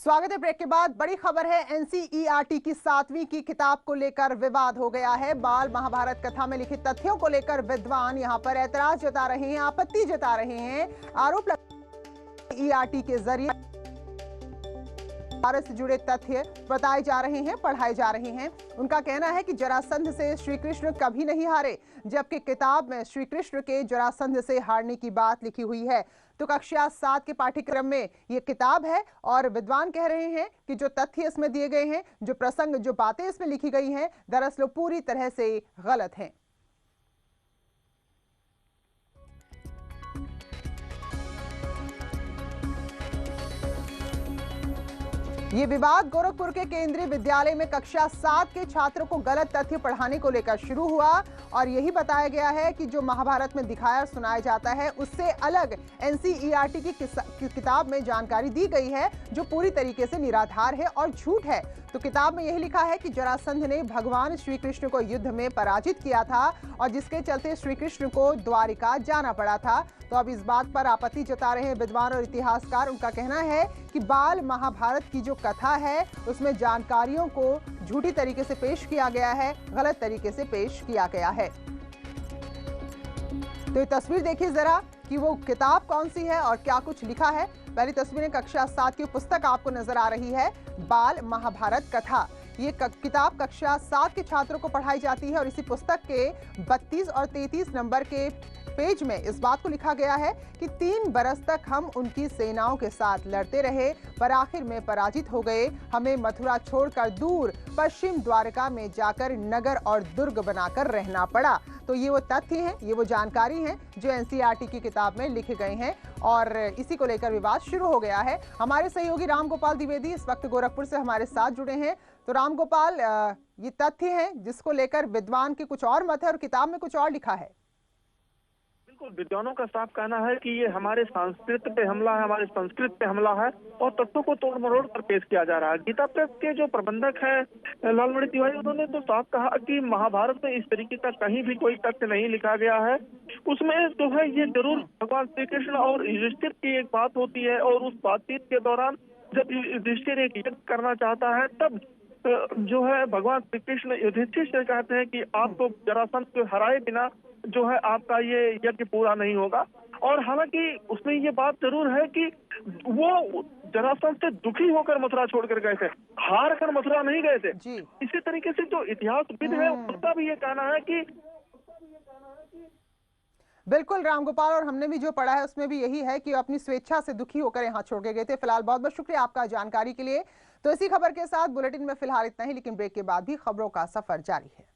स्वागत है। ब्रेक के बाद बड़ी खबर है। एनसीईआरटी की 7वीं की किताब को लेकर विवाद हो गया है। बाल महाभारत कथा में लिखित तथ्यों को लेकर विद्वान यहां पर ऐतराज जता रहे हैं, आपत्ति जता रहे हैं। आरोप ईआरटी के जरिए भारत से जुड़े तथ्य बताए जा रहे हैं, पढ़ाए जा रहे हैं। उनका कहना है कि जरासंध से श्री कृष्ण कभी नहीं हारे, जबकि किताब में श्री कृष्ण के जरासंध से हारने की बात लिखी हुई है। तो कक्षा 7 के पाठ्यक्रम में ये किताब है और विद्वान कह रहे हैं कि जो तथ्य इसमें दिए गए हैं, जो प्रसंग, जो बातें इसमें लिखी गई हैं, दरअसल पूरी तरह से गलत हैं। ये विवाद गोरखपुर के केंद्रीय विद्यालय में कक्षा 7 के छात्रों को गलत तथ्य पढ़ाने को लेकर शुरू हुआ और यही बताया गया है कि जो महाभारत में दिखाया सुनाया जाता है उससे अलग एनसीईआरटी की किताब में जानकारी दी गई है, जो पूरी तरीके से निराधार है और झूठ है। तो किताब में यही लिखा है कि जरासंध ने भगवान श्री कृष्ण को युद्ध में पराजित किया था और जिसके चलते श्री कृष्ण को द्वारिका जाना पड़ा था। तो अब इस बात पर आपत्ति जता रहे हैं विद्वान और इतिहासकार। उनका कहना है कि बाल महाभारत की जो कथा है उसमें जानकारियों को झूठी तरीके से पेश किया गया है, गलत तरीके से पेश किया गया है। तो ये तस्वीर देखिए जरा कि वो किताब कौन सी है और क्या कुछ लिखा है। पहली तस्वीरें कक्षा 7 की पुस्तक आपको नजर आ रही है, बाल महाभारत कथा। ये किताब कक्षा 7 के छात्रों को पढ़ाई जाती है और इसी पुस्तक के 32 और 33 नंबर के पेज में इस बात को लिखा गया है कि 3 बरस तक हम उनकी सेनाओं के साथ लड़ते रहे, पर आखिर में पराजित हो गए। हमें मथुरा छोड़कर दूर पश्चिम द्वारका में जाकर नगर और दुर्ग बनाकर रहना पड़ा। तो ये वो तथ्य हैं, ये वो जानकारी हैं जो एनसीईआरटी की किताब में लिखे गए हैं और इसी को लेकर विवाद शुरू हो गया है। हमारे सहयोगी रामगोपाल द्विवेदी इस वक्त गोरखपुर से हमारे साथ जुड़े हैं। तो रामगोपाल, ये तथ्य हैं जिसको लेकर विद्वान के कुछ और मत है और किताब में कुछ और लिखा है। बिल्कुल, विद्वानों का साफ कहना है कि ये हमारे संस्कृत पे हमला है, हमारे संस्कृत पे हमला है और तत्वों को तोड़ मरोड़ कर पेश किया जा रहा है। गीता प्रेस के जो प्रबंधक हैं लालमणि तिवारी, उन्होंने तो साफ कहा कि महाभारत में इस तरीके का कहीं भी कोई तथ्य नहीं लिखा गया है। उसमें जो है ये जरूर भगवान श्री कृष्ण और युधिष्ठिर की एक बात होती है और उस बातचीत के दौरान जब युधिष्ठिर एक यज्ञ करना चाहता है तब जो है भगवान श्री कृष्ण युधिष्ठिर से कहते हैं कि आपको जरासंध को हराए बिना जो है आपका ये यज्ञ पूरा नहीं होगा। और हालांकि उसमें ये बात जरूर है कि वो जरासंध से दुखी होकर मथुरा छोड़कर गए थे, हार कर मथुरा नहीं गए थे। इसी तरीके से जो इतिहासविद है उसका भी ये कहना है कि बिल्कुल रामगोपाल, और हमने भी जो पढ़ा है उसमें भी यही है कि अपनी स्वेच्छा से दुखी होकर यहाँ छोड़ के गए थे। फिलहाल बहुत बहुत शुक्रिया आपका जानकारी के लिए। तो इसी खबर के साथ बुलेटिन में फिलहाल इतना ही, लेकिन ब्रेक के बाद भी खबरों का सफर जारी है।